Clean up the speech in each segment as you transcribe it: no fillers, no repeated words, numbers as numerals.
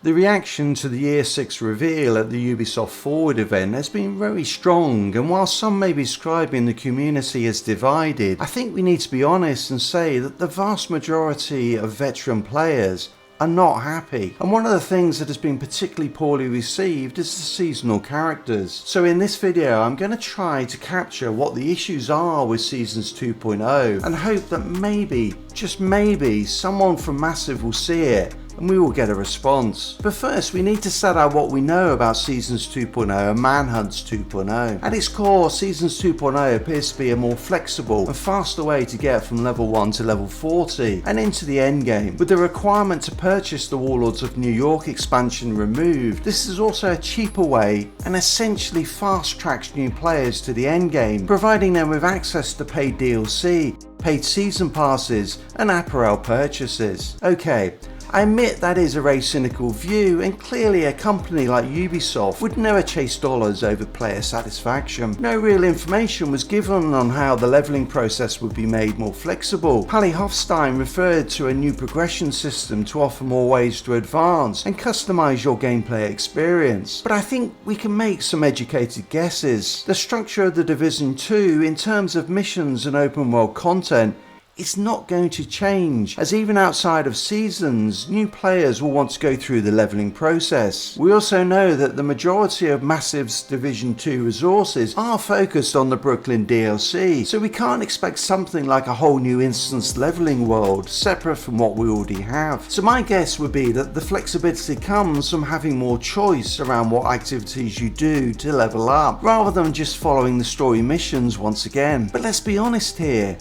The reaction to the Year 6 reveal at the Ubisoft Forward event has been very strong, and while some may be describing the community as divided, I think we need to be honest and say that the vast majority of veteran players are not happy. And one of the things that has been particularly poorly received is the seasonal characters. So in this video I'm going to try to capture what the issues are with Seasons 2.0 and hope that maybe, just maybe, someone from Massive will see it and we will get a response. But first we need to set out what we know about Seasons 2.0 and Manhunts 2.0. At its core, Seasons 2.0 appears to be a more flexible and faster way to get from level 1 to level 40 and into the endgame. With the requirement to purchase the Warlords of New York expansion removed, this is also a cheaper way and essentially fast tracks new players to the endgame, providing them with access to paid DLC, paid season passes and apparel purchases. Okay, I admit that is a very cynical view, and clearly a company like Ubisoft would never chase dollars over player satisfaction. No real information was given on how the leveling process would be made more flexible. Hallie Hofstein referred to a new progression system to offer more ways to advance and customize your gameplay experience. But I think we can make some educated guesses. The structure of The Division 2 in terms of missions and open world content, it's not going to change, as even outside of seasons, new players will want to go through the leveling process. We also know that the majority of Massive's Division 2 resources are focused on the Brooklyn DLC, so we can't expect something like a whole new instance leveling world, separate from what we already have. So my guess would be that the flexibility comes from having more choice around what activities you do to level up, rather than just following the story missions once again. But let's be honest here.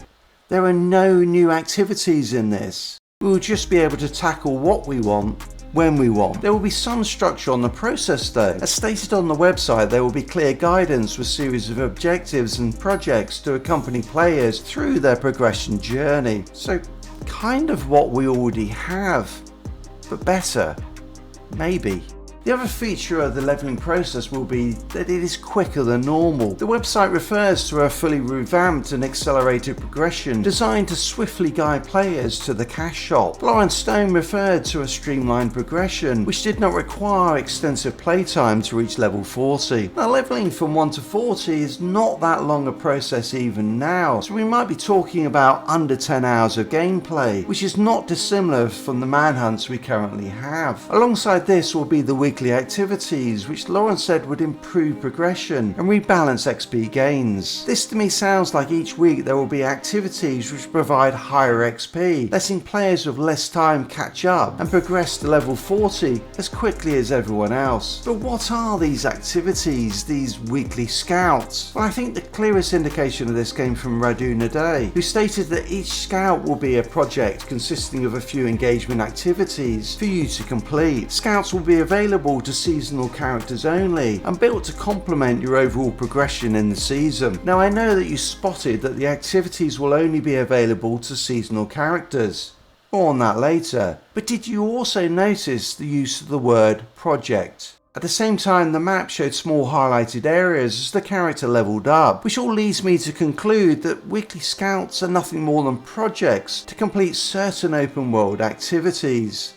There are no new activities in this. We will just be able to tackle what we want, when we want. There will be some structure on the process though. As stated on the website, there will be clear guidance with a series of objectives and projects to accompany players through their progression journey. So kind of what we already have, but better, maybe. The other feature of the leveling process will be that it is quicker than normal. The website refers to a fully revamped and accelerated progression designed to swiftly guide players to the cash shop. Lawrence Stone referred to a streamlined progression which did not require extensive playtime to reach level 40. Now leveling from 1 to 40 is not that long a process even now, so we might be talking about under 10 hours of gameplay, which is not dissimilar from the manhunts we currently have. Alongside this will be the weekly activities, which Lawrence said would improve progression and rebalance XP gains. This to me sounds like each week there will be activities which provide higher XP, letting players with less time catch up and progress to level 40 as quickly as everyone else. But what are these activities, these weekly scouts? Well, I think the clearest indication of this came from Radu Nadei, who stated that each scout will be a project consisting of a few engagement activities for you to complete. Scouts will be available to seasonal characters only and built to complement your overall progression in the season. Now I know that you spotted that the activities will only be available to seasonal characters. More on that later. But did you also notice the use of the word project? At the same time, the map showed small highlighted areas as the character leveled up, which all leads me to conclude that weekly scouts are nothing more than projects to complete certain open world activities,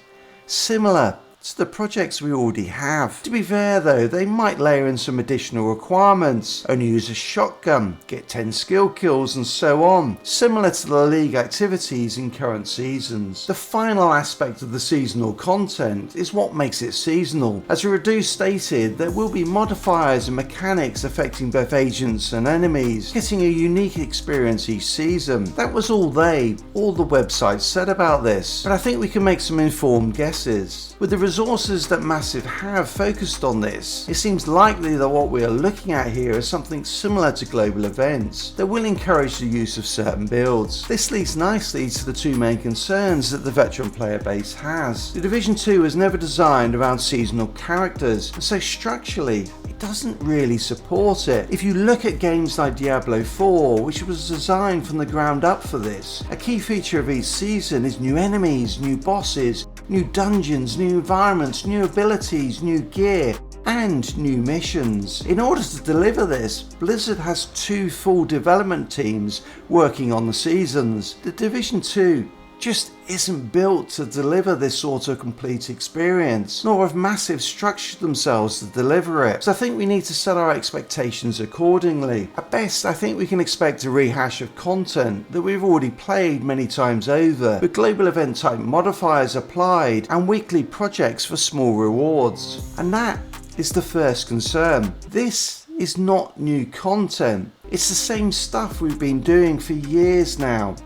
similar to the projects we already have. To be fair though, they might layer in some additional requirements, only use a shotgun, get 10 skill kills and so on, similar to the League activities in current seasons. The final aspect of the seasonal content is what makes it seasonal. As Radu stated, there will be modifiers and mechanics affecting both agents and enemies, getting a unique experience each season. That was all the websites said about this, but I think we can make some informed guesses. With the resources that Massive have focused on this, it seems likely that what we are looking at here is something similar to global events that will encourage the use of certain builds. This leads nicely to the two main concerns that the veteran player base has. The Division 2 was never designed around seasonal characters, and so structurally it doesn't really support it. If you look at games like Diablo 4, which was designed from the ground up for this, a key feature of each season is new enemies, new bosses, new dungeons, new environments, new abilities, new gear, and new missions. In order to deliver this, Blizzard has two full development teams working on the seasons. The Division 2 just isn't built to deliver this sort of complete experience, nor have massive structured themselves to deliver it. So I think we need to set our expectations accordingly. At best, I think we can expect a rehash of content that we've already played many times over, with global event type modifiers applied and weekly projects for small rewards. And that is the first concern. This is not new content. It's the same stuff we've been doing for years now.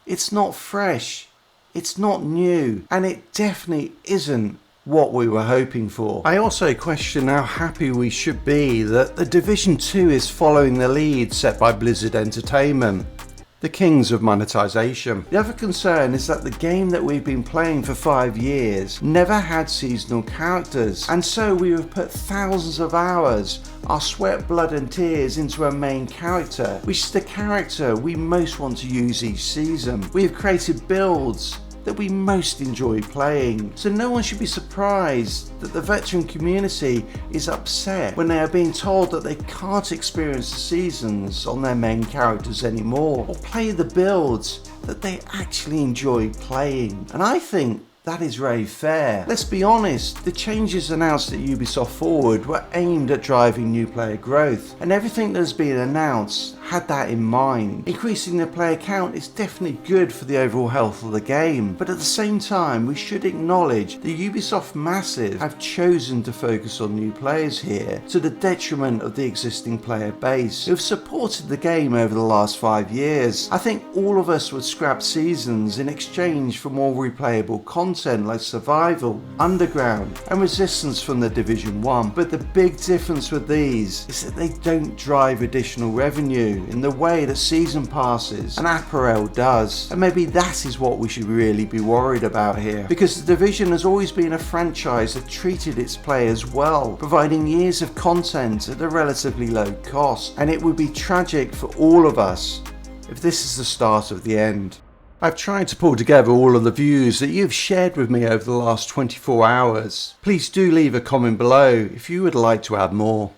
It's not fresh. It's not new, and it definitely isn't what we were hoping for. I also question how happy we should be that the Division 2 is following the lead set by Blizzard Entertainment, the kings of monetization. The other concern is that the game that we've been playing for 5 years never had seasonal characters, and so we have put thousands of hours, our sweat, blood and tears into a main character, which is the character we most want to use each season. We have created builds that we most enjoy playing, so no one should be surprised that the veteran community is upset when they are being told that they can't experience the seasons on their main characters anymore, or play the builds that they actually enjoy playing. And I think that is very fair. Let's be honest, the changes announced at Ubisoft Forward were aimed at driving new player growth, and everything that has been announced had that in mind. Increasing the player count is definitely good for the overall health of the game, but at the same time we should acknowledge the Ubisoft Massive have chosen to focus on new players here, to the detriment of the existing player base who have supported the game over the last 5 years. I think all of us would scrap seasons in exchange for more replayable content like Survival, Underground and Resistance from the Division 1, but the big difference with these is that they don't drive additional revenue in the way that Season Passes and apparel does. And maybe that is what we should really be worried about here, because the Division has always been a franchise that treated its players well, providing years of content at a relatively low cost, and it would be tragic for all of us if this is the start of the end. I've tried to pull together all of the views that you've shared with me over the last 24 hours. Please do leave a comment below if you would like to add more.